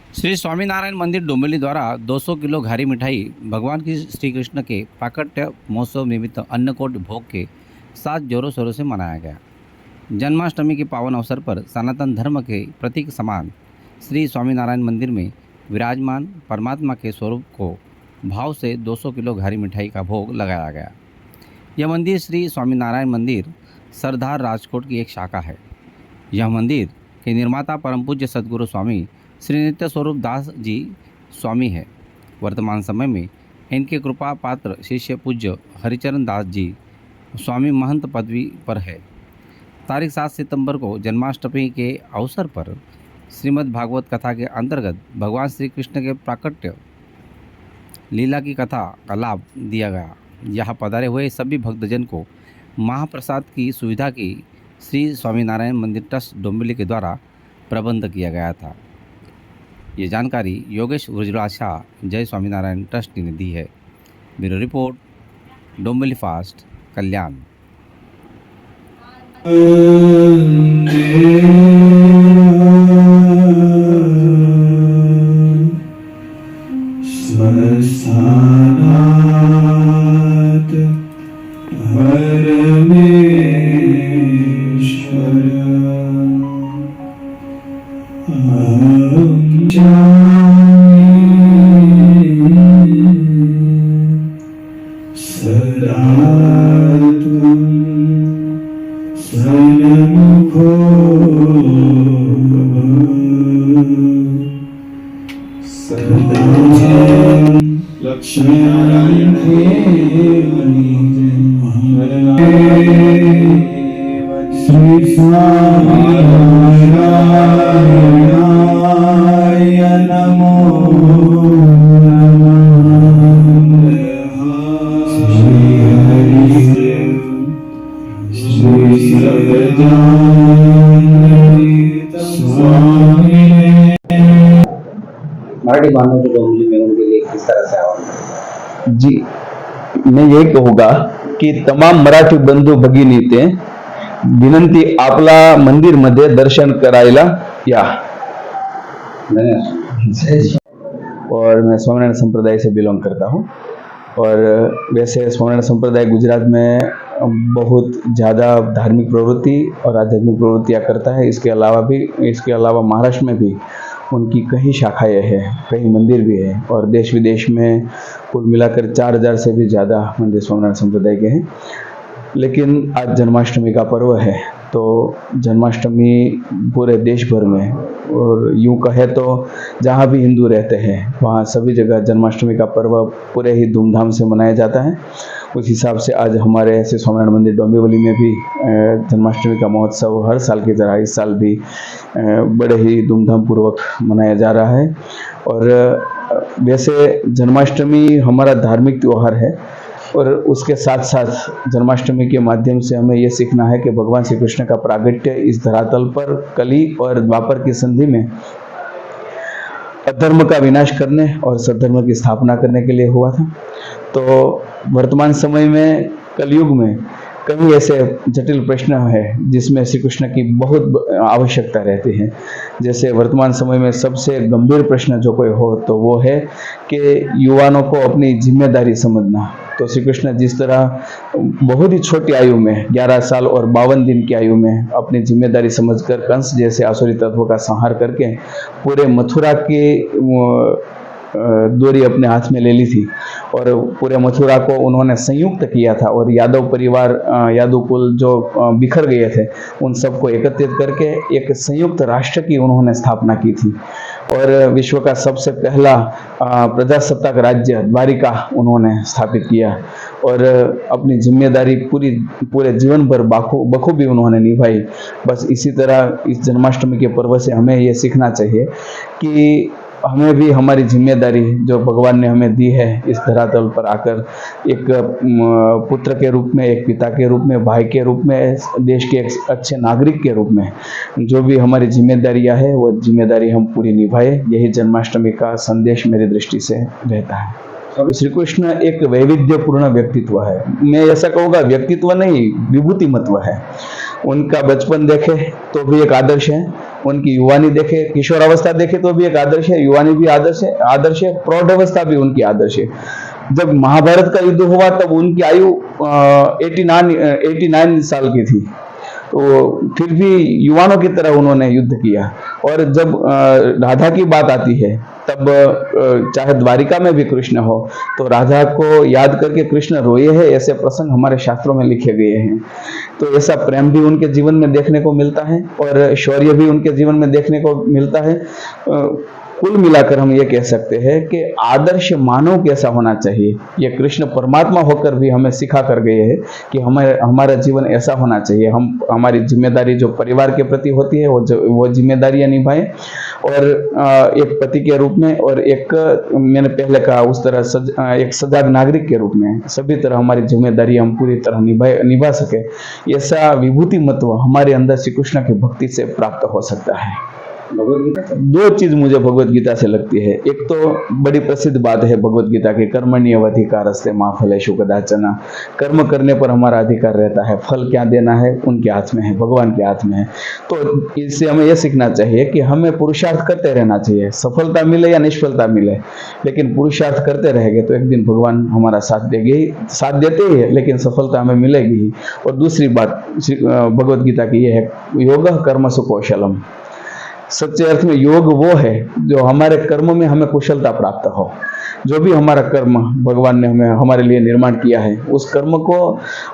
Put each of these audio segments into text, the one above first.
श्री स्वामीनारायण मंदिर डोंबिवली द्वारा 200 किलो घारी मिठाई भगवान की श्री कृष्ण के प्राकट्य महोत्सव निमित्त अन्नकूट भोग के साथ जोरों शोरों से मनाया गया। जन्माष्टमी के पावन अवसर पर सनातन धर्म के प्रतीक समान श्री स्वामीनारायण मंदिर में विराजमान परमात्मा के स्वरूप को भाव से 200 किलो घारी मिठाई का भोग लगाया गया। यह मंदिर श्री स्वामीनारायण मंदिर सरदार राजकोट की एक शाखा है। यह मंदिर के निर्माता परम पूज्य सद्गुरु स्वामी श्री नित्य स्वरूप दास जी स्वामी है। वर्तमान समय में इनके कृपा पात्र शिष्य पूज्य हरिचरण दास जी स्वामी महंत पदवी पर है। तारीख 7 सितंबर को जन्माष्टमी के अवसर पर श्रीमद् भागवत कथा के अंतर्गत भगवान श्री कृष्ण के प्राकट्य लीला की कथा का लाभ दिया गया। यहाँ पधारे हुए सभी भक्तजन को महाप्रसाद की सुविधा की श्री स्वामीनारायण मंदिर ट्रस्ट डोंबिवली के द्वारा प्रबंध किया गया था। ये जानकारी योगेश वृजराज शाह जय स्वामीनारायण ट्रस्ट ने दी है। ब्यूरो रिपोर्ट डोंबिवली फास्ट कल्याण। सदा सन्मुखो सदा लक्ष्मीनारायण श्री स्वामीनारायणाय नमो मराठी बांधव जो डोंबिवली में उनके लिए किस तरह से आह्वान? जी, मैं यही कहूँगा की तमाम मराठी बंधू भगिनीते विनंती आपला मंदिर मध्ये दर्शन करायला या। और मैं स्वामीनारायण संप्रदाय से बिलोंग करता हूँ और वैसे स्वामीनारायण संप्रदाय गुजरात में बहुत ज़्यादा धार्मिक प्रवृत्ति और आध्यात्मिक प्रवृत्तियाँ करता है। इसके अलावा महाराष्ट्र में भी उनकी कई शाखाएं हैं, कई मंदिर भी हैं और देश विदेश में कुल मिलाकर 4000 से भी ज़्यादा मंदिर स्वामीनारायण संप्रदाय के हैं। लेकिन आज जन्माष्टमी का पर्व है तो जन्माष्टमी पूरे देश भर में और यूँ कहे तो जहाँ भी हिंदू रहते हैं वहाँ सभी जगह जन्माष्टमी का पर्व पूरे ही धूमधाम से मनाया जाता है। उस हिसाब से आज हमारे ऐसे स्वामीनारायण मंदिर डोंबिवली में भी जन्माष्टमी का महोत्सव हर साल की तरह इस साल भी बड़े ही धूमधाम पूर्वक मनाया जा रहा है। और वैसे जन्माष्टमी हमारा धार्मिक त्यौहार है और उसके साथ साथ जन्माष्टमी के माध्यम से हमें ये सीखना है कि भगवान श्री कृष्ण का प्रागट्य इस धरातल पर कली और द्वापर की संधि में अधर्म का विनाश करने और सद्धर्म की स्थापना करने के लिए हुआ था। तो वर्तमान समय में कलयुग में कई ऐसे जटिल प्रश्न है जिसमें श्री कृष्ण की बहुत आवश्यकता रहती है। जैसे वर्तमान समय में सबसे गंभीर प्रश्न जो कोई हो तो वो है कि युवाओं को अपनी जिम्मेदारी समझना। तो श्री कृष्ण जिस तरह बहुत ही छोटी आयु में 11 साल और 52 दिन की आयु में अपनी जिम्मेदारी समझकर कंस जैसे आसुरी तत्व का संहार करके पूरे मथुरा के डोरी अपने हाथ में ले ली थी और पूरे मथुरा को उन्होंने संयुक्त किया था और यादव परिवार यादव कुल जो बिखर गए थे उन सबको एकत्रित करके एक संयुक्त राष्ट्र की उन्होंने स्थापना की थी और विश्व का सबसे पहला प्रजासत्ताक राज्य द्वारिका उन्होंने स्थापित किया और अपनी जिम्मेदारी पूरे जीवन भर बखूबी उन्होंने निभाई। बस इसी तरह इस जन्माष्टमी के पर्व से हमें ये सीखना चाहिए कि हमें भी हमारी जिम्मेदारी जो भगवान ने हमें दी है इस धरातल पर आकर एक पुत्र के रूप में, एक पिता के रूप में, भाई के रूप में, देश के एक अच्छे नागरिक के रूप में जो भी हमारी जिम्मेदारियां है वो जिम्मेदारी हम पूरी निभाए। यही जन्माष्टमी का संदेश मेरी दृष्टि से रहता है। श्री कृष्ण एक वैविध्यपूर्ण व्यक्तित्व है। मैं ऐसा कहूँगा व्यक्तित्व नहीं, विभूति महत्व है। उनका बचपन देखे तो भी एक आदर्श है उनकी युवानी देखे, किशोरावस्था देखे तो भी एक आदर्श है, युवानी भी आदर्श है, प्रौढ़ावस्था भी उनकी आदर्श है। जब महाभारत का युद्ध हुआ तब उनकी आयु 89 साल की थी, तो फिर भी युवानों की तरह उन्होंने युद्ध किया। और जब राधा की बात आती है तब चाहे द्वारिका में भी कृष्ण हो तो राधा को याद करके कृष्ण रोए हैं, ऐसे प्रसंग हमारे शास्त्रों में लिखे गए हैं। तो ऐसा प्रेम भी उनके जीवन में देखने को मिलता है और शौर्य भी उनके जीवन में देखने को मिलता है। कुल मिलाकर हम ये कह सकते हैं कि आदर्श मानव कैसा होना चाहिए, ये कृष्ण परमात्मा होकर भी हमें सिखा कर गए हैं कि हमारा जीवन ऐसा होना चाहिए। हम हमारी जिम्मेदारी जो परिवार के प्रति होती है वो जिम्मेदारियां निभाएं, और एक पति के रूप में और एक, मैंने पहले कहा उस तरह एक सजग नागरिक के रूप में सभी तरह हमारी जिम्मेदारी हम पूरी तरह निभा सके, ऐसा विभूति मत्व हमारे अंदर श्री कृष्ण की भक्ति से प्राप्त हो सकता है। भगवत गीता दो चीज मुझे भगवत गीता से लगती है। एक तो बड़ी प्रसिद्ध बात है भगवत गीता की, कर्मण्येवाधिकारस्ते मा फलेषु कदाचन, कर्म करने पर हमारा अधिकार रहता है, फल क्या देना है उनके हाथ में है, भगवान के हाथ में है। तो इससे हमें यह सीखना चाहिए कि हमें पुरुषार्थ करते रहना चाहिए, सफलता मिले या निष्फलता मिले, लेकिन पुरुषार्थ करते रहेंगे तो एक दिन भगवान हमारा साथ देंगे ही, साथ देते ही है, लेकिन सफलता हमें मिलेगी ही। और दूसरी बात भगवत गीता की यह है, योगः कर्मसु कौशलम, सच्चे अर्थ में योग वो है जो हमारे कर्म में हमें कुशलता प्राप्त हो। जो भी हमारा कर्म भगवान ने हमारे लिए निर्माण किया है उस कर्म को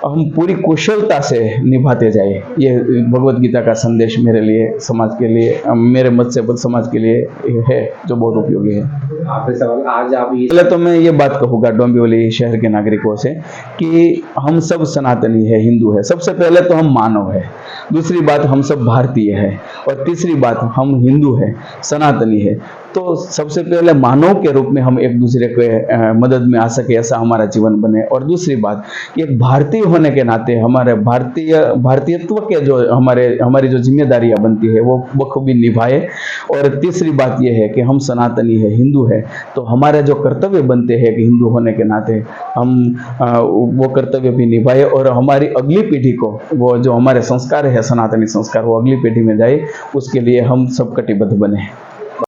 हम पूरी कुशलता से निभाते जाए, ये भगवत गीता का संदेश मेरे लिए, समाज के लिए, मेरे मत से समाज के लिए है जो बहुत उपयोगी है। आखिरी सवाल, आज आप ये पहले तो मैं ये बात कहूँगा डोंबिवली शहर के नागरिकों से कि हम सब सनातनी है, हिंदू है। सबसे पहले तो हम मानव है, दूसरी बात हम सब भारतीय है, और तीसरी बात हम हिंदू है, सनातनी है। तो सबसे पहले मानव के रूप में हम एक दूसरे के मदद में आ सके, ऐसा हमारा जीवन बने। और दूसरी बात, एक भारतीय होने के नाते हमारे भारतीयत्व के जो हमारी जो जिम्मेदारियां बनती है वो बखूबी निभाए। और तीसरी बात यह है कि हम सनातनी है, हिंदू है, तो हमारे जो कर्तव्य बनते हैं कि हिंदू होने के नाते हम वो कर्तव्य भी निभाए, और हमारी अगली पीढ़ी को वो जो हमारे संस्कार है, सनातनी संस्कार, वो अगली पीढ़ी में जाए, उसके लिए हम सब कटिबद्ध बने।